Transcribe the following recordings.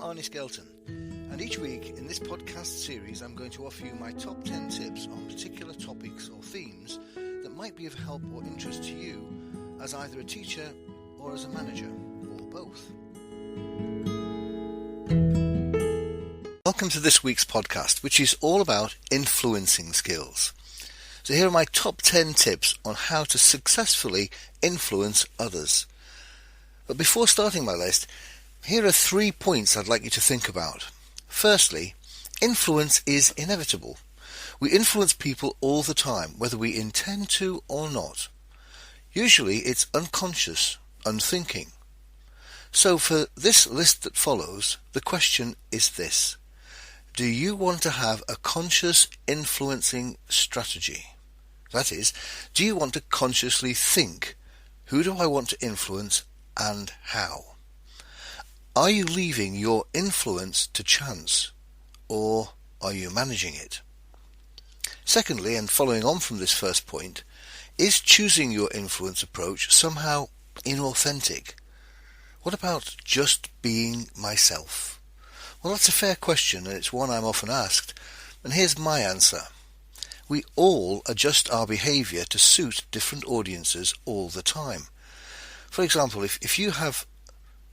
Arnie Skelton, and each week in this podcast series I'm going to offer you my top 10 tips on particular topics or themes that might be of help or interest to you as either a teacher or as a manager, or both. Welcome to this week's podcast, which is all about influencing skills. So here are my top 10 tips on how to successfully influence others. But before starting my list, here are 3 points I'd like you to think about. Firstly, influence is inevitable. We influence people all the time, whether we intend to or not. Usually it's unconscious, unthinking. So for this list that follows, the question is this: do you want to have a conscious influencing strategy? That is, do you want to consciously think, who do I want to influence and how? Are you leaving your influence to chance, or are you managing it? Secondly, and following on from this first point, is choosing your influence approach somehow inauthentic? What about just being myself? Well, that's a fair question, and it's one I'm often asked, and here's my answer. We all adjust our behaviour to suit different audiences all the time. For example, if you have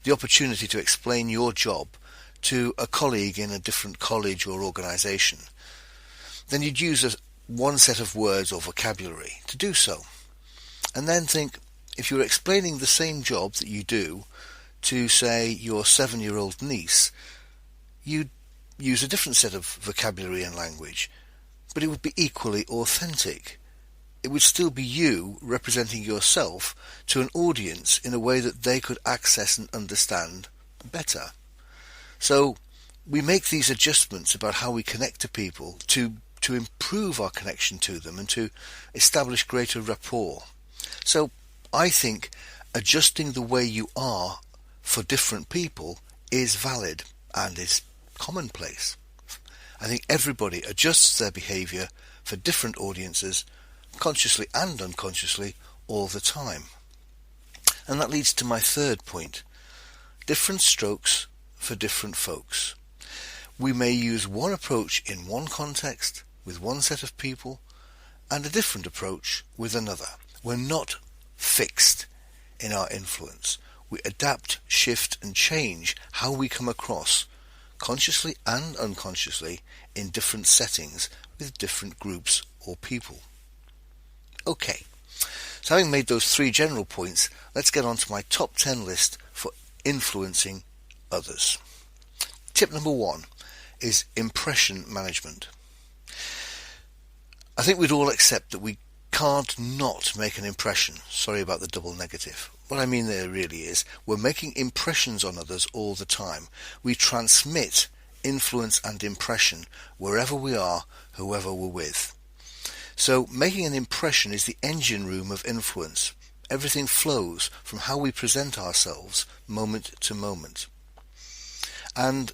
the opportunity to explain your job to a colleague in a different college or organisation, then you'd use one set of words or vocabulary to do so. And then think, if you were explaining the same job that you do to, say, your 7-year-old niece, you'd use a different set of vocabulary and language, but it would be equally authentic. It would still be you representing yourself to an audience in a way that they could access and understand better. So we make these adjustments about how we connect to people to improve our connection to them and to establish greater rapport. So I think adjusting the way you are for different people is valid and is commonplace. I think everybody adjusts their behaviour for different audiences, consciously and unconsciously, all the time. And that leads to my third point: different strokes for different folks. We may use one approach in one context with one set of people and a different approach with another. We're not fixed in our influence. We adapt, shift and change how we come across, consciously and unconsciously, in different settings with different groups or people. Okay, so having made those 3 general points, let's get on to my top 10 list for influencing others. Tip number 1 is impression management. I think we'd all accept that we can't not make an impression. Sorry about the double negative. What I mean there really is we're making impressions on others all the time. We transmit influence and impression wherever we are, whoever we're with. So making an impression is the engine room of influence. Everything flows from how we present ourselves moment to moment. And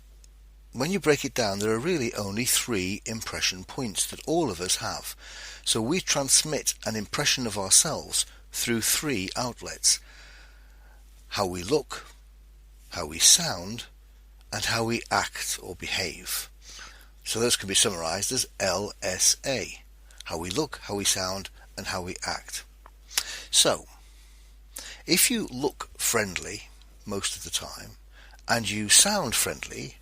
when you break it down, there are really only 3 impression points that all of us have. So we transmit an impression of ourselves through 3 outlets: how we look, how we sound, and how we act or behave. So those can be summarised as LSA: how we look, how we sound, and how we act. So, if you look friendly most of the time, and you sound friendly,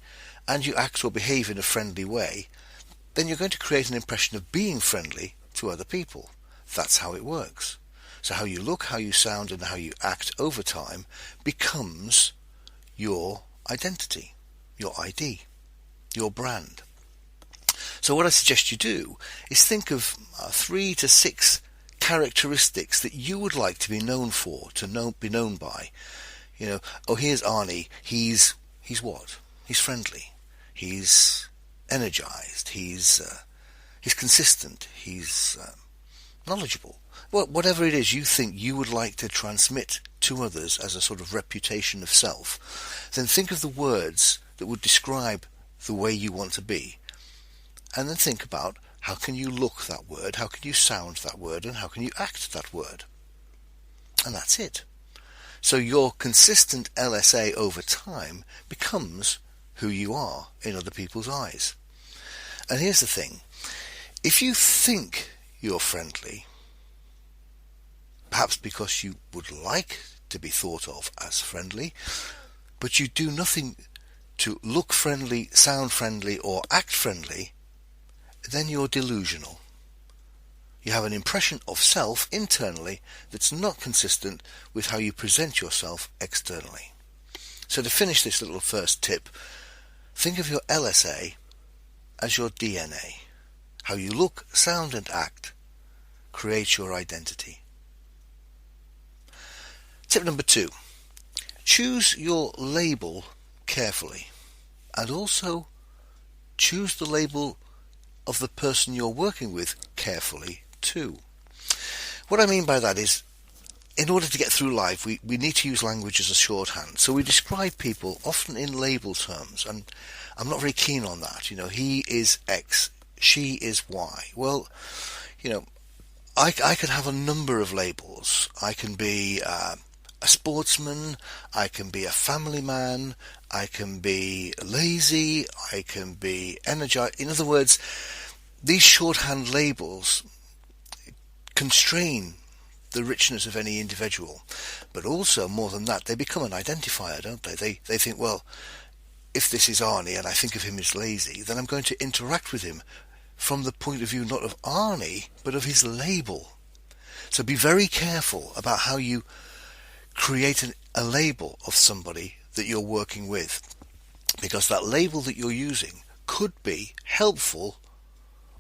and you act or behave in a friendly way, then you're going to create an impression of being friendly to other people. That's how it works. So how you look, how you sound, and how you act over time becomes your identity, your ID, your brand. So what I suggest you do is think of 3 to 6 characteristics that you would like to be known for, be known by. Here's Arnie. He's what? He's friendly. He's energized. He's consistent. He's knowledgeable. Whatever it is you think you would like to transmit to others as a sort of reputation of self, then think of the words that would describe the way you want to be. And then think about how can you look that word, how can you sound that word, and how can you act that word. And that's it. So your consistent LSA over time becomes who you are in other people's eyes. And here's the thing. If you think you're friendly, perhaps because you would like to be thought of as friendly, but you do nothing to look friendly, sound friendly, or act friendly, then you're delusional. You have an impression of self internally that's not consistent with how you present yourself externally. So to finish this little first tip, think of your LSA as your DNA. How you look, sound and act creates your identity. Tip number 2. Choose your label carefully, and also choose the label of the person you're working with carefully too. What I mean by that is, in order to get through life, we need to use language as a shorthand. So we describe people often in label terms, and I'm not very keen on that. He is X, she is Y. Well, I could have a number of labels. I can be a sportsman, I can be a family man, I can be lazy, I can be energized. In other words, these shorthand labels constrain the richness of any individual. But also, more than that, they become an identifier, don't they? They think, well, if this is Arnie and I think of him as lazy, then I'm going to interact with him from the point of view not of Arnie, but of his label. So be very careful about how you create a label of somebody that you're working with, because that label that you're using could be helpful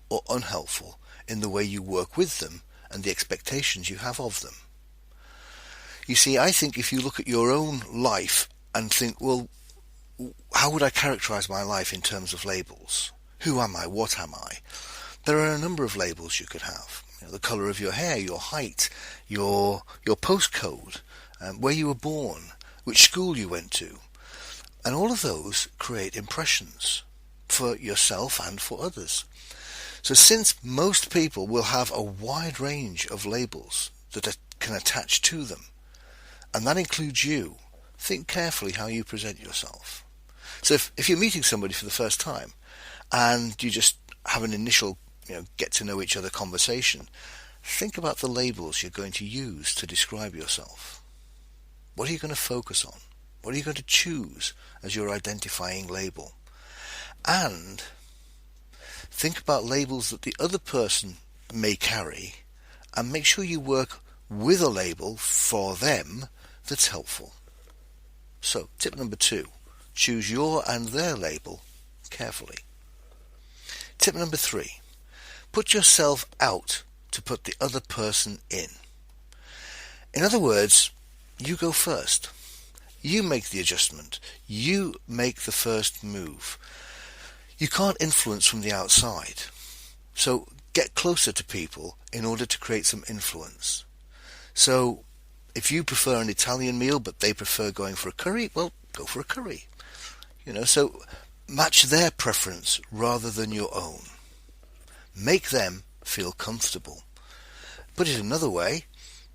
or unhelpful in the way you work with them and the expectations you have of them. You see, I think if you look at your own life and think, well, how would I characterize my life in terms of labels? Who am I? What am I? There are a number of labels you could have. The color of your hair, your height, your postcode, where you were born, which school you went to. And all of those create impressions for yourself and for others. So since most people will have a wide range of labels that can attach to them, and that includes you, think carefully how you present yourself. So if you're meeting somebody for the first time and you just have an initial get to know each other conversation, think about the labels you're going to use to describe yourself. What are you going to focus on? What are you going to choose as your identifying label? And think about labels that the other person may carry, and make sure you work with a label for them that's helpful. So, tip number 2, choose your and their label carefully. Tip number 3, put yourself out to put the other person in. In other words, you go first. You make the adjustment. You make the first move. You can't influence from the outside. So get closer to people in order to create some influence. So if you prefer an Italian meal but they prefer going for a curry, well, go for a curry. So match their preference rather than your own. Make them feel comfortable. Put it another way,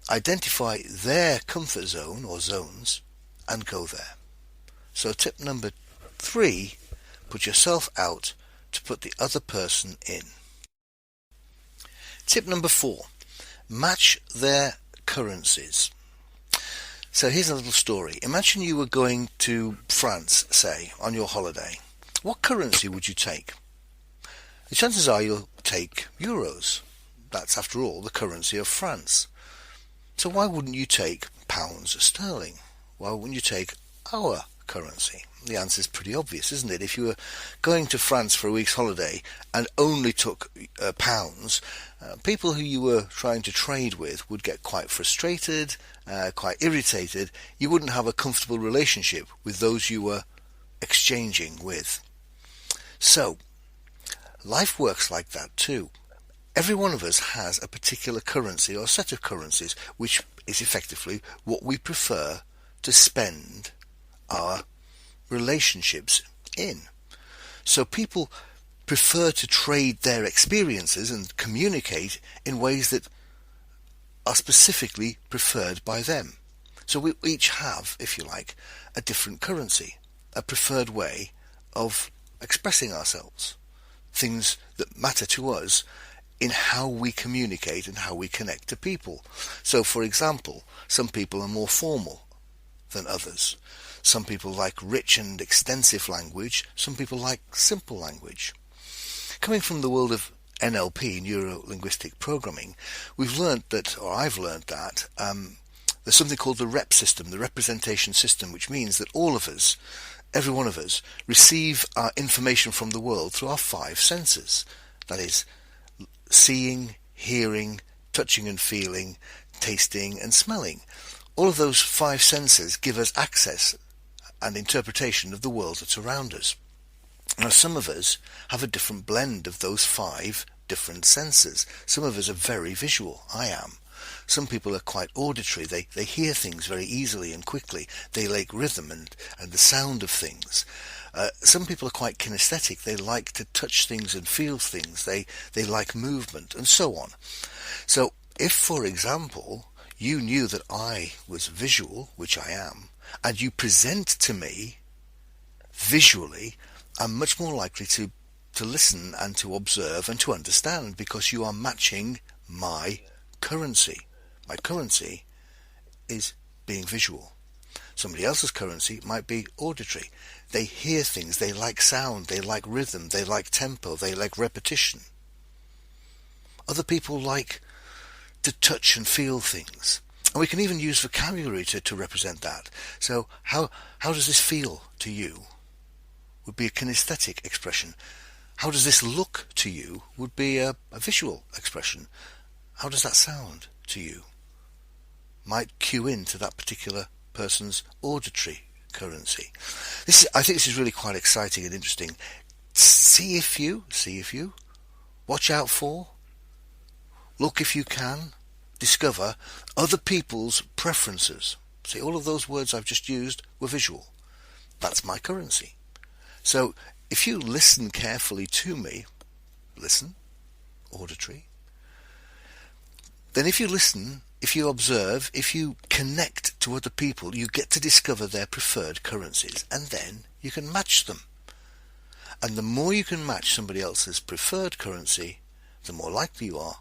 identify their comfort zone or zones and go there. So tip number 3, put yourself out to put the other person in. Tip number 4, match their currencies. So here's a little story. Imagine you were going to France, say, on your holiday. What currency would you take? The chances are you'll take euros. That's, after all, the currency of France. So why wouldn't you take pounds sterling? Why wouldn't you take our currency? The answer is pretty obvious, isn't it? If you were going to France for a week's holiday and only took pounds, people who you were trying to trade with would get quite frustrated, quite irritated. You wouldn't have a comfortable relationship with those you were exchanging with. So, life works like that too. Every one of us has a particular currency or set of currencies, which is effectively what we prefer to spend our relationships in. So people prefer to trade their experiences and communicate in ways that are specifically preferred by them. So we each have, if you like, a different currency, a preferred way of expressing ourselves, things that matter to us in how we communicate and how we connect to people. So, for example, some people are more formal than others. Some people like rich and extensive language. Some people like simple language. Coming from the world of NLP, neuro-linguistic programming, we've learned that, or I've learned that, there's something called the rep system, the representation system, which means that all of us, every one of us, receive our information from the world through our 5 senses. That is, seeing, hearing, touching and feeling, tasting and smelling. All of those 5 senses give us access and interpretation of the world that's around us. Now, some of us have a different blend of those 5 different senses. Some of us are very visual. I am. Some people are quite auditory. They hear things very easily and quickly. They like rhythm and the sound of things. Some people are quite kinesthetic. They like to touch things and feel things. They like movement and so on. So if, for example, you knew that I was visual, which I am, and you present to me visually, I'm much more likely to listen and to observe and to understand, because you are matching my currency. My currency is being visual. Somebody else's currency might be auditory. They hear things, they like sound, they like rhythm, they like tempo, they like repetition. Other people like to touch and feel things. And we can even use vocabulary to represent that. So how does this feel to you? Would be a kinesthetic expression. How does this look to you? Would be a visual expression. How does that sound to you? Might cue into that particular person's auditory currency. I think this is really quite exciting and interesting. See if you, watch out for, look if you can, discover other people's preferences. See, all of those words I've just used were visual. That's my currency. So if you listen carefully to me, listen, auditory, then if you listen, if you observe, if you connect to other people, you get to discover their preferred currencies, and then you can match them. And the more you can match somebody else's preferred currency, the more likely you are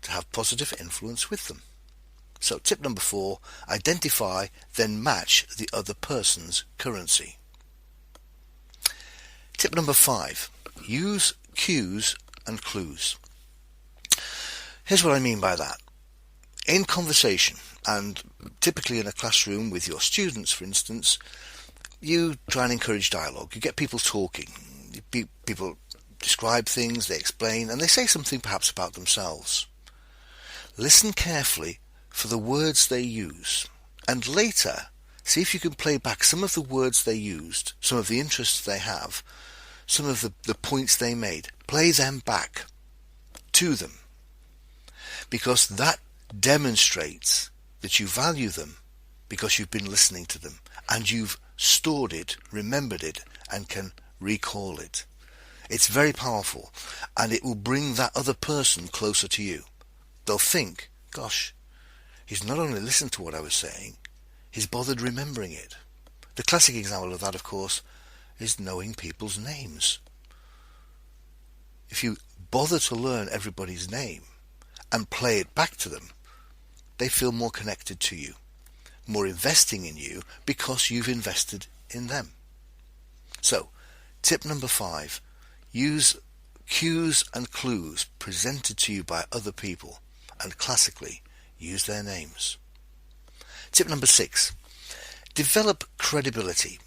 to have positive influence with them. So tip number 4, identify, then match the other person's currency. Tip number 5, use cues and clues. Here's what I mean by that. In conversation, and typically in a classroom with your students, for instance, you try and encourage dialogue. You get people talking. People describe things, they explain, and they say something perhaps about themselves. Listen carefully for the words they use, and later see if you can play back some of the words they used, some of the interests they have, some of the points they made. Play them back to them, because that demonstrates that you value them, because you've been listening to them and you've stored it, remembered it, and can recall it. It's very powerful, and it will bring that other person closer to you. They'll think, gosh, he's not only listened to what I was saying, he's bothered remembering it. The classic example of that, of course, is knowing people's names. If you bother to learn everybody's name and play it back to them, they feel more connected to you, more investing in you, because you've invested in them. So, tip number 5, use cues and clues presented to you by other people, and classically, use their names. Tip number 6, develop credibility.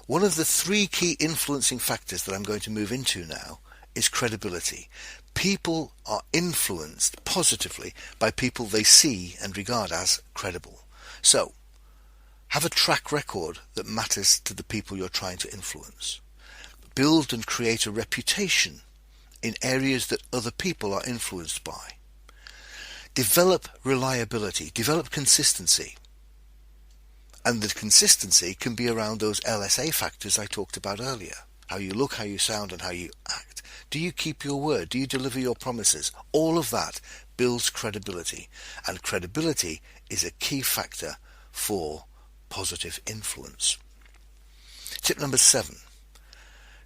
One of the 3 key influencing factors that I'm going to move into now is credibility. People are influenced positively by people they see and regard as credible. So, have a track record that matters to the people you're trying to influence. Build and create a reputation in areas that other people are influenced by. Develop reliability, develop consistency. And the consistency can be around those LSA factors I talked about earlier. How you look, how you sound, and how you act. Do you keep your word? Do you deliver your promises? All of that builds credibility. And credibility is a key factor for positive influence. Tip number 7.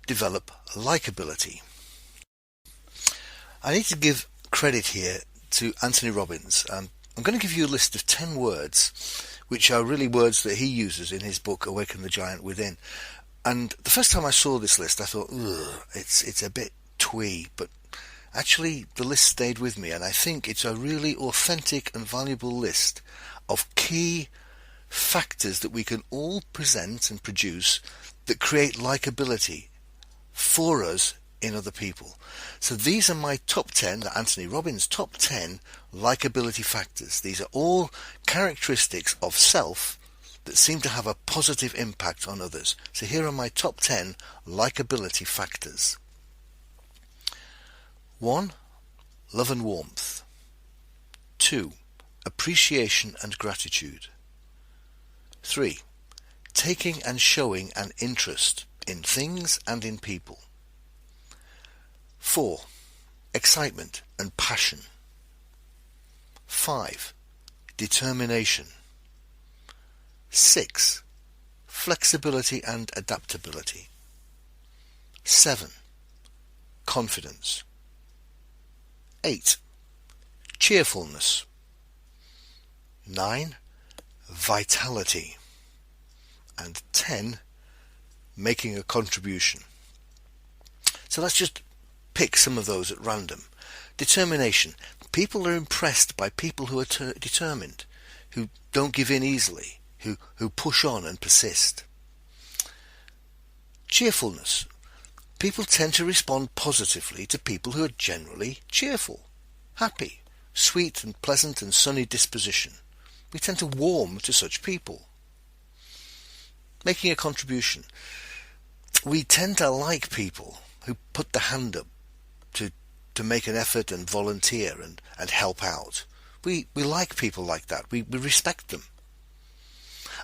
develop likability. I need to give credit here to Anthony Robbins. I'm going to give you a list of 10 words, which are really words that he uses in his book, Awaken the Giant Within. And the first time I saw this list, I thought, it's a bit twee, but actually the list stayed with me, and I think it's a really authentic and valuable list of key factors that we can all present and produce that create likability for us in other people. So these are my top 10, Anthony Robbins' top 10 likability factors. These are all characteristics of self that seem to have a positive impact on others. So here are my top 10 likability factors. 1. Love and warmth. 2. Appreciation and gratitude. 3. Taking and showing an interest in things and in people. 4. Excitement and passion. 5. Determination. 6. Flexibility and adaptability. 7. Confidence. 8. Cheerfulness. 9. Vitality. And 10. Making a contribution. So let's just pick some of those at random. Determination. People are impressed by people who are determined, who don't give in easily, who push on and persist. Cheerfulness. People tend to respond positively to people who are generally cheerful, happy, sweet and pleasant and sunny disposition. We tend to warm to such people. Making a contribution. We tend to like people who put the hand up to make an effort and volunteer and help out. We like people like that. We respect them.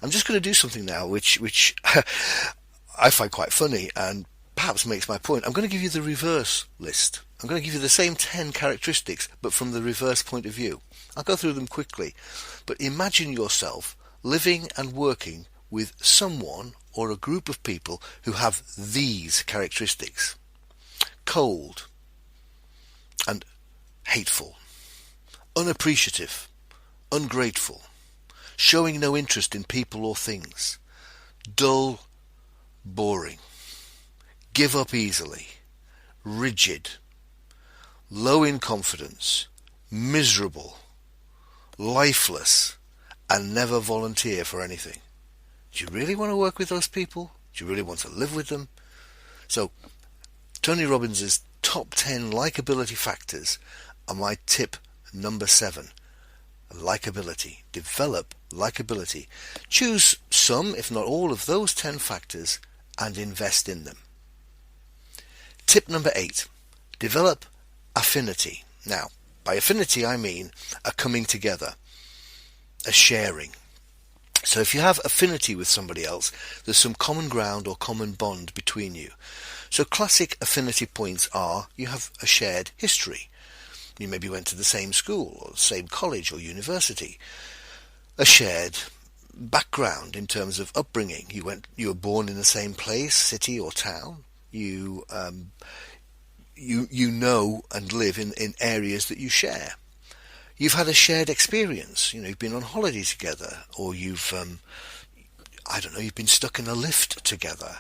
I'm just going to do something now which I find quite funny and perhaps makes my point. I'm going to give you the reverse list. I'm going to give you the same 10 characteristics, but from the reverse point of view. I'll go through them quickly. But imagine yourself living and working with someone or a group of people who have these characteristics. Cold and hateful, unappreciative, ungrateful, showing no interest in people or things, dull, boring, give up easily, rigid, low in confidence, miserable, lifeless, and never volunteer for anything. Do you really want to work with those people? Do you really want to live with them? So, Tony Robbins' top 10 likability factors are my tip number 7. Likability. Develop likability. Choose some, if not all, of those 10 factors and invest in them. Tip number 8. Develop affinity. Now, by affinity I mean a coming together, a sharing. So if you have affinity with somebody else, there's some common ground or common bond between you. So classic affinity points are you have a shared history. You maybe went to the same school or the same college or university. A shared background in terms of upbringing. You were born in the same place, city or town. You know and live in areas that you share. You've had a shared experience. You've been on holiday together, or you've been stuck in a lift together.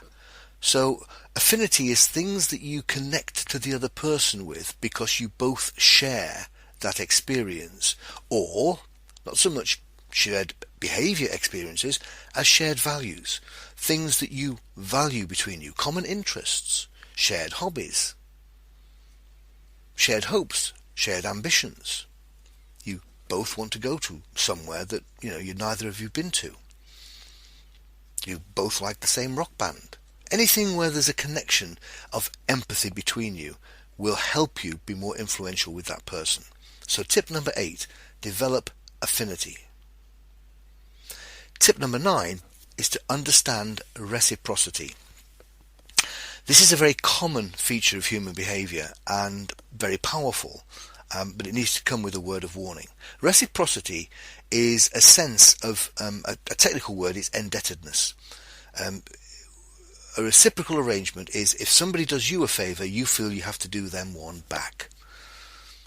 So affinity is things that you connect to the other person with because you both share that experience, or not so much shared behaviour experiences as shared values, things that you value between you, common interests, shared hobbies, shared hopes, shared ambitions. You both want to go to somewhere that you neither of you been to. You both like the same rock band. Anything where there's a connection of empathy between you will help you be more influential with that person. So tip number 8, develop affinity. Tip number 9 is to understand reciprocity. This is a very common feature of human behaviour and very powerful, but it needs to come with a word of warning. Reciprocity is a sense of, a technical word is indebtedness. a reciprocal arrangement is if somebody does you a favour, you feel you have to do them one back.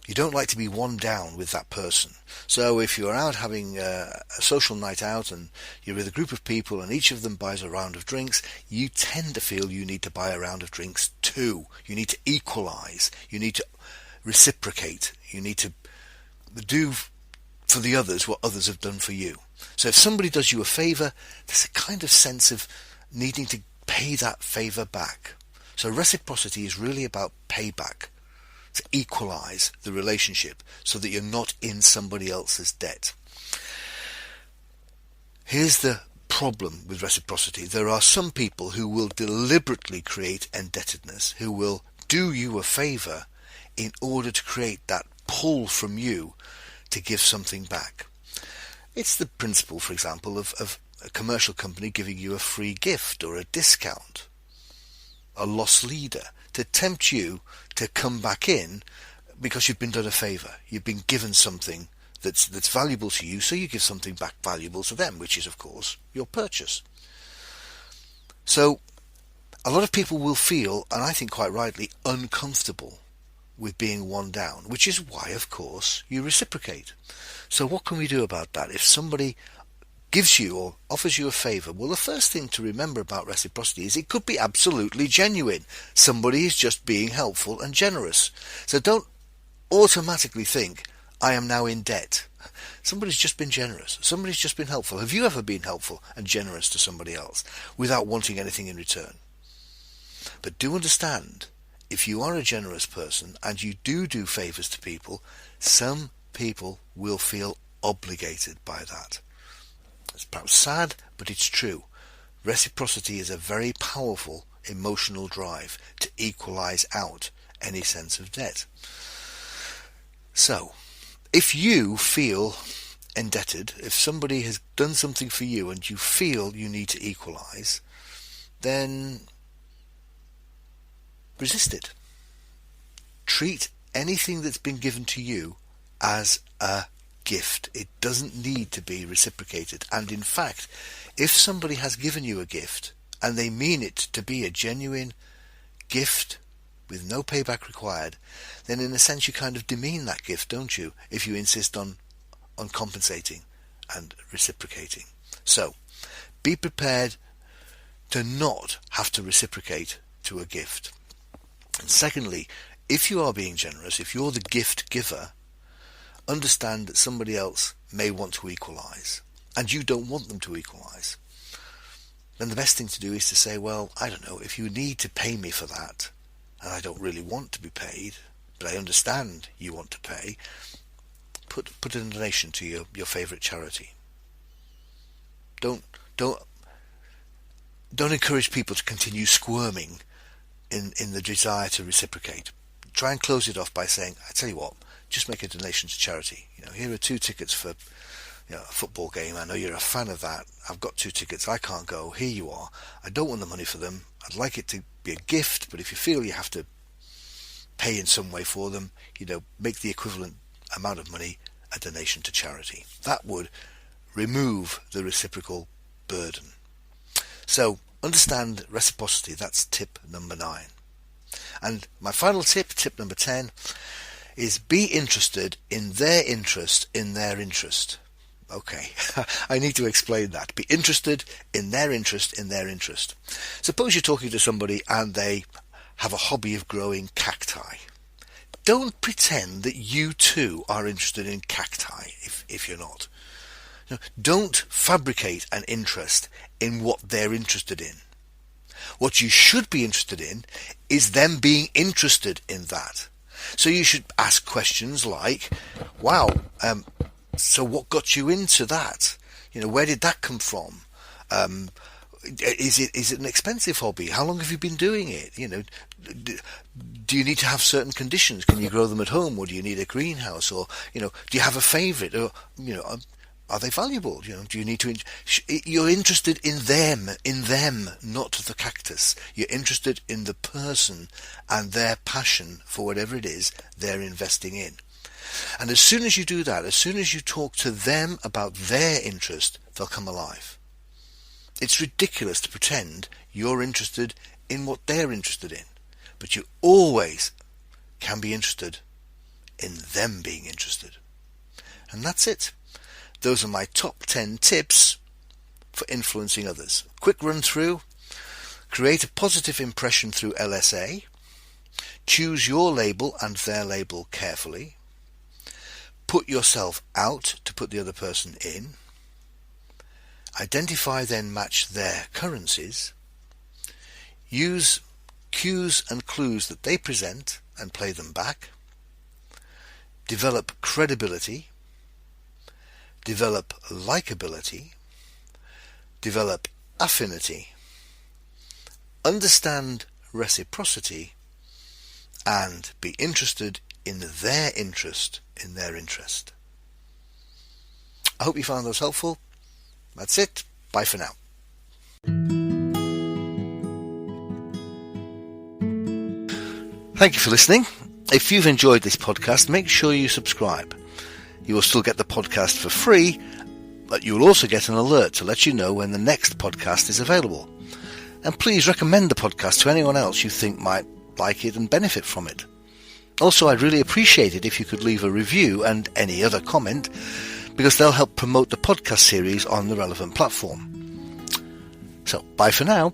You don't like to be one down with that person. So if you're out having a social night out and you're with a group of people and each of them buys a round of drinks, you tend to feel you need to buy a round of drinks too. You need to equalise. You need to reciprocate. You need to do for the others what others have done for you. So if somebody does you a favour, there's a kind of sense of needing to pay that favour back. So reciprocity is really about payback, to equalise the relationship so that you're not in somebody else's debt. Here's the problem with reciprocity. There are some people who will deliberately create indebtedness, who will do you a favour in order to create that pull from you to give something back. It's the principle, for example, of a commercial company giving you a free gift or a discount, a loss leader, to tempt you to come back in because you've been done a favour. You've been given something that's valuable to you, so you give something back valuable to them, which is, of course, your purchase. So a lot of people will feel, and I think quite rightly, uncomfortable with being one down, which is why, of course, you reciprocate. So what can we do about that? If somebody gives you or offers you a favour, well, the first thing to remember about reciprocity is it could be absolutely genuine. Somebody is just being helpful and generous. So don't automatically think, I am now in debt. Somebody's just been generous. Somebody's just been helpful. Have you ever been helpful and generous to somebody else without wanting anything in return? But do understand, if you are a generous person and you do favours to people, some people will feel obligated by that. It's perhaps sad, but it's true. Reciprocity is a very powerful emotional drive to equalise out any sense of debt. So, if you feel indebted, if somebody has done something for you and you feel you need to equalise, then resist it. Treat anything that's been given to you as a gift. It doesn't need to be reciprocated. And in fact, if somebody has given you a gift and they mean it to be a genuine gift with no payback required, then in a sense you kind of demean that gift, don't you, if you insist on compensating and reciprocating. So be prepared to not have to reciprocate to a gift. And secondly, if you are being generous, if you're the gift giver, understand that somebody else may want to equalise and you don't want them to equalise. Then the best thing to do is to say, well, I don't know, if you need to pay me for that and I don't really want to be paid, but I understand you want to pay, put a donation to your favourite charity. Don't encourage people to continue squirming in the desire to reciprocate. Try and close it off by saying, I tell you what, just make a donation to charity. Here are 2 tickets for a football game. I know you're a fan of that. I've got 2 tickets. I can't go. Here you are. I don't want the money for them. I'd like it to be a gift, but if you feel you have to pay in some way for them, make the equivalent amount of money a donation to charity. That would remove the reciprocal burden. So understand reciprocity. That's tip number 9. And my final tip number 10, is be interested in their interest in their interest. Okay, I need to explain that. Be interested in their interest in their interest. Suppose you're talking to somebody and they have a hobby of growing cacti. Don't pretend that you too are interested in cacti if you're not. Don't fabricate an interest in what they're interested in. What you should be interested in is them being interested in that. So you should ask questions like, wow, so what got you into that? Where did that come from? Is it an expensive hobby? How long have you been doing it? Do you need to have certain conditions? Can you grow them at home, or do you need a greenhouse? Or do you have a favourite? Or are they valuable? Do you need to? You're interested in them, not the cactus. You're interested in the person and their passion for whatever it is they're investing in. And as soon as you do that, as soon as you talk to them about their interest, they'll come alive. It's ridiculous to pretend you're interested in what they're interested in, but you always can be interested in them being interested. And that's it. Those are my top 10 tips for influencing others. Quick run through. Create a positive impression through LSA. Choose your label and their label carefully. Put yourself out to put the other person in. Identify, then match their currencies. Use cues and clues that they present and play them back. Develop credibility. Develop likability. Develop affinity. Understand reciprocity, and be interested in their interest in their interest. I hope you found those helpful. That's it. Bye for now. Thank you for listening. If you've enjoyed this podcast, make sure you subscribe. You will still get the podcast for free, but you will also get an alert to let you know when the next podcast is available. And please recommend the podcast to anyone else you think might like it and benefit from it. Also, I'd really appreciate it if you could leave a review and any other comment, because they'll help promote the podcast series on the relevant platform. So, bye for now.